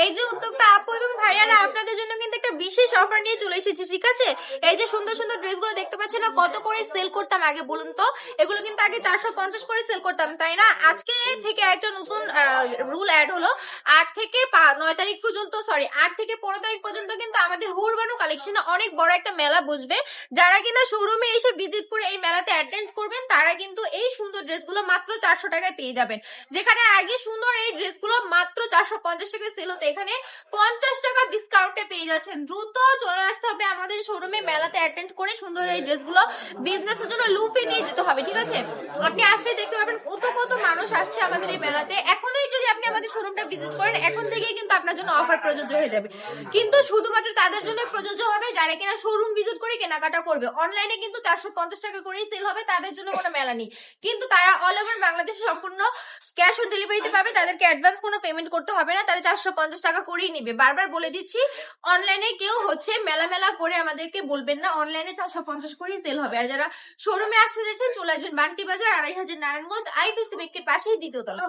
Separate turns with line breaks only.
এই যে উদ্যোক্তা আপু এবং ভাইয়ারা আপনাদের জন্য কিন্তু একটা বিশেষ অফার নিয়ে চলে এসেছি, ঠিক আছে? এই যে সুন্দর সুন্দর ড্রেসগুলো দেখতে পাচ্ছেন না, কত করে সেল করতাম আগে বলুন তো? এগুলো কিন্তু আগে 450 করে সেল করতাম, তাই না? আজকে থেকে একটা নতুন রুল অ্যাড হলো। 8 থেকে 9 তারিখ পর্যন্ত, সরি 8 থেকে 15 তারিখ পর্যন্ত কিন্তু আমাদের হুরবানু কালেকশনে অনেক বড় একটা মেলা বসবে। যারা কিনা শোরুমে এসে ভিজিট করে এই মেলাতে অ্যাটেন্ড করবেন তারা কিন্তু এই সুন্দর ড্রেসগুলো মাত্র 400 টাকায় পেয়ে যাবেন। যেখানে আগে সুন্দর এই ড্রেসগুলো মাত্র 450 টাকায় সেল হতো, এখানে 50 টাকা ডিসকাউন্টে পেয়ে যাচ্ছেন। দ্রুত চলে আসতে হবে আমাদের শোরুমে, মেলাতে অ্যাটেন্ড করে সুন্দর এই ড্রেসগুলো বিজনেসের জন্য লুফে নিয়ে যেতে হবে, ঠিক আছে? আপনি আসলে দেখতে পাবেন কত কত মানুষ আসছে আমাদের এই মেলাতে। এখনই যদি আপনি আমাদের শোরুমটা ভিজিট করেন, এখন থেকেই কিন্তু আপনার জন্য অফার প্রযোজ্য হয়ে যাবে। কিন্তু শুধুমাত্র তাদের জন্য প্রযোজ্য হবে যারা কিনা শোরুম ভিজিট করে কেনাকাটা করবে। অনলাইনে কিন্তু 450 টাকা করেই সেল হবে, তাদের জন্য কোনো মেলা নেই। কিন্তু তারা অল ওভার বাংলাদেশে সম্পূর্ণ ক্যাশ অন ডেলিভারিতে পাবে, তাদেরকে অ্যাডভান্স কোনো পেমেন্ট করতে হবে না, তারা 450 টাকা করেই নিবে। বারবার বলে দিচ্ছি, অনলাইনে কেউ মেলা মেলা করে আমাদেরকে বলবেন না, অনলাইনে 450 করেই সেল হবে। আর যারা শোরুমে আসতে যাচ্ছেন চলে আসবেন বান্টি বাজার 2500 নারায়ণগঞ্জ আইপিসি ব্যাংকের পাশেই দ্বিতীয় তলা।